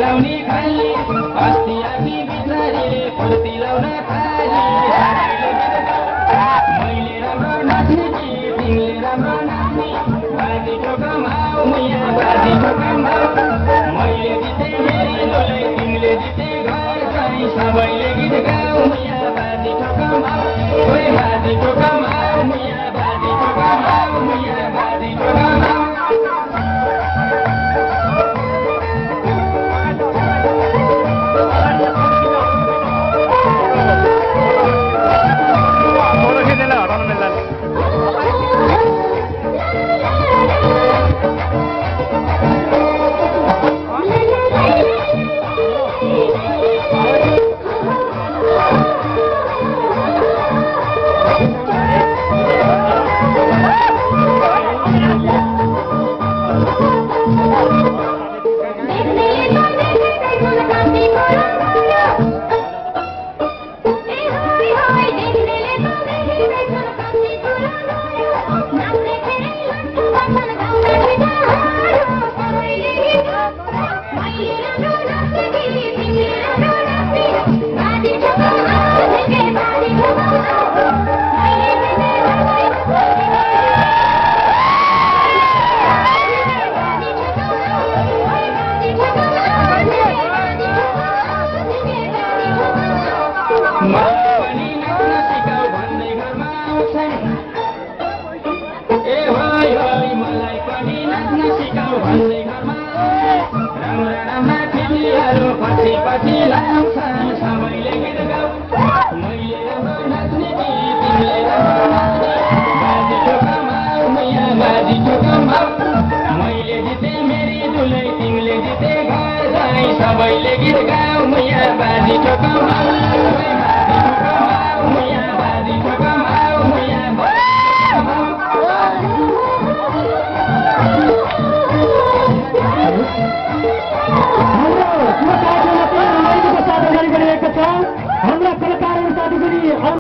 लाउने खाली अस्ति आफी बिचारीले फुर्ती लाउन थाली मैले राम्रो नाच्ने कि तिमीले राम्रो नाच्ने बाजी ठोकमाऊ मैया बाजी ठोकमाऊ मैले जिते मेरी डोलै तिमीले जिते घर चाहिँ सबैले गीत गाऊ मैया बाजी ठोकमाऊ ओए बाजी ठोकमाऊ मैया बाजी ठोकमाऊ मैया बाजी ठोकमाऊ सबैले गीत गाऊ मैया बाजी ठोकमाऊ